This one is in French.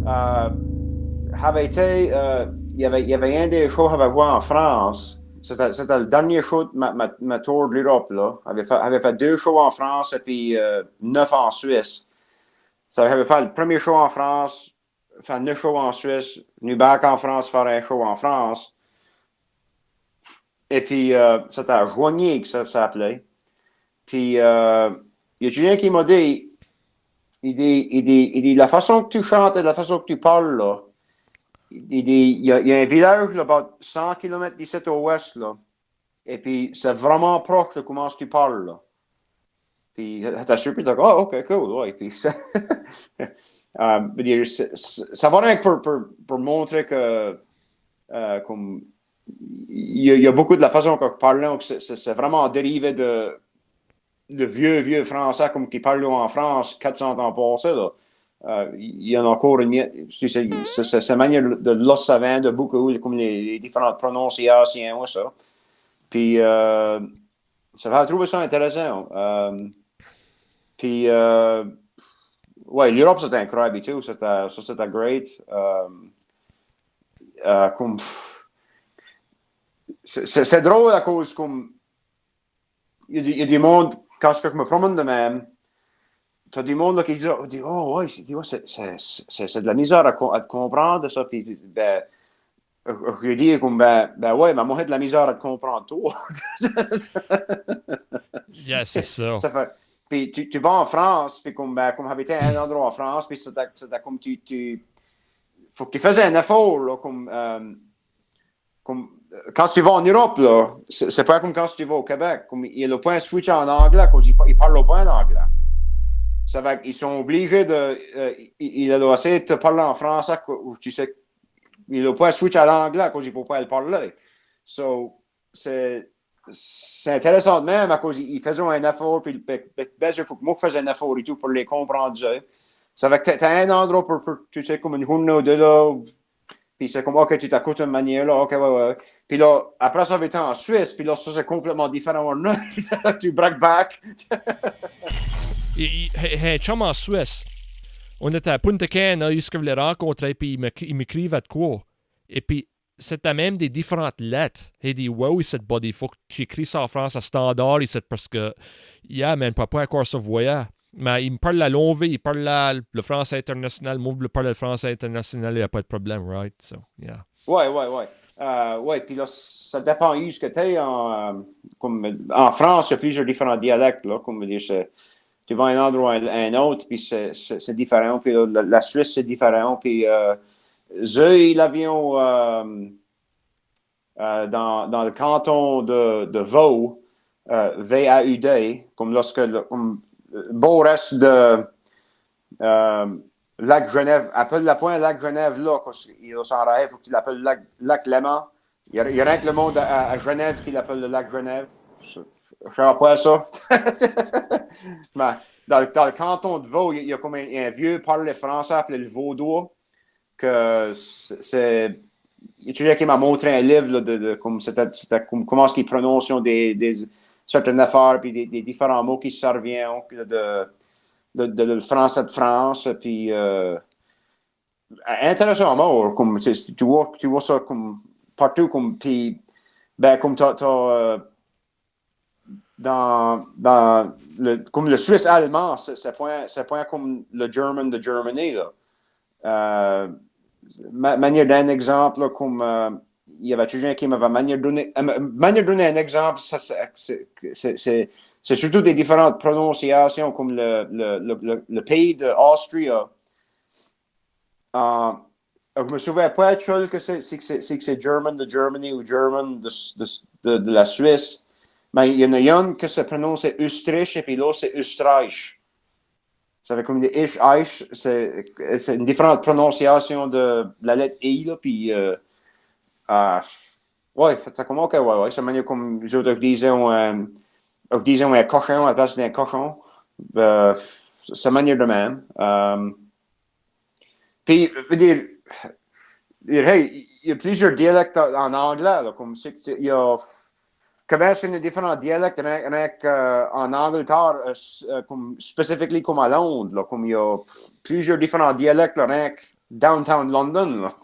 euh, avait été, il y avait un des shows que j'avais vu en France. C'était le dernier show de ma tour de l'Europe, là. Avait fait 2 shows en France et puis 9 en Suisse. Ça avait fait le premier show en France, fait 9 shows en Suisse, venu back en France, faire un show en France. Et puis, c'était à Joigny que ça s'appelait. Puis, il y a Julien qui m'a dit, la façon que tu chantes et la façon que tu parles, là, il y a un village, là, about 100 km d'ici au ouest, là. Et puis, c'est vraiment proche de comment tu parles, là. Puis, t'as surpris, t'as dit, oh, OK, cool, ouais. Puis, ça, ça va rien que pour montrer que, comme, il y a beaucoup de la façon que je parle, là, c'est vraiment dérivé de vieux français comme qui parlent en France 400 ans passés, là. Il y en a encore une. C'est manière de l'os savant de beaucoup, comme les différentes prononciations, ça. Puis, ça va trouver ça intéressant. Puis, ouais, l'Europe, c'était incroyable et tout. C'était great. Comme, c'est drôle à cause, comme, il y a du monde, quand je me promène de même, tu as du monde là, qui dit, oh, ouais, c'est de la misère à te comprendre, ça. Puis, ben, je dis, comme, ben, ouais, mais moi, j'ai de la misère à te comprendre, toi. Yeah, c'est ça. Ça fait, puis, tu vas en France, puis, comme habiter à un endroit en France, puis, c'est comme faut que tu fasses un effort, là, comme quand tu vas en Europe, là, c'est pas comme quand tu vas au Québec. Comme, il a pas un switch en anglais, parce qu'il parle pas en anglais. Ça va, ils sont obligés de. Il doit essayer de te parler en français, ou tu sais, il n'a pas un switch à l'anglais, parce qu'il ne peut pas le parler. So, c'est intéressant même, à cause il faisait un effort, puis il faut que moi je fasse un effort et tout pour les comprendre. Ça va que tu as un endroit pour, tu sais, comme une journée ou deux là. Puis c'est comme, OK, tu t'écoutes d'une manière, là, OK, ouais. Puis là, après ça, avait été en Suisse, puis là, ça, c'est complètement différent. Tu break back. Hey, chum en Suisse. On était à Punta Cana, il se voulait rencontrer, puis il m'écrivait de quoi. Et puis, c'était même des différentes lettres. Il dit, wow, il s'est body, il faut que tu écris ça en France à standard, il parce que, yeah, man, papa encore se voyait. Mais il me parle la longue vie, il parle le français international, moi, je parle le français international, il n'y a pas de problème, right? So, yeah. Ouais. Ouais, puis là, ça dépend où ce que tu es. Comme, en France, il y a plusieurs différents dialectes, là, comme dire, tu vas à un endroit à un autre, puis c'est différent. Puis là, la Suisse, c'est différent. Puis, l'avion dans le canton de Vaud, VAUD, comme lorsque comme, beau reste de Lac Genève, appelle la point Lac Genève là, il s'en rêve, il faut qu'il l'appelle Lac Léman. Il y a rien que le monde à Genève qui l'appelle le Lac Genève. Je ne sais pas ça. Mais dans le canton de Vaud, il y a comme un vieux parler français appelé le Vaudois, que c'est. Il y a qui m'a montré un livre là, de comme c'était comment est-ce qu'ils prononcent des certaines affaires, puis des différents mots qui se servent de le français de France, puis intéressant à mort, comme tu vois ça comme partout, comme puis comme dans comme le suisse allemand, c'est point comme le German de Germany là. Manière d'un exemple là, comme il y avait toujours qui m'avait manière de donner un exemple, ça c'est surtout des différentes prononciations comme le pays d'Austrie. Je me souviens pas que c'est German de Germany ou German de la Suisse. Mais il y en a une que se prononce Österreich et puis l'autre c'est Österreich. Ça fait comme des ish, ish. C'est une différente prononciation de la lettre I, là, puis ouais, c'est comme OK, ouais. C'est manière comme je disais un cochon à la place d'un cochon. C'est manière de même. Puis, je veux dire, hey, il y a plusieurs dialectes en anglais, là, comme il y a. Comment est-ce qu'il y a différents dialectes en Angleterre, comme, spécifiquement comme à Londres, là, comme il y a plusieurs différents dialectes, là, downtown London, là.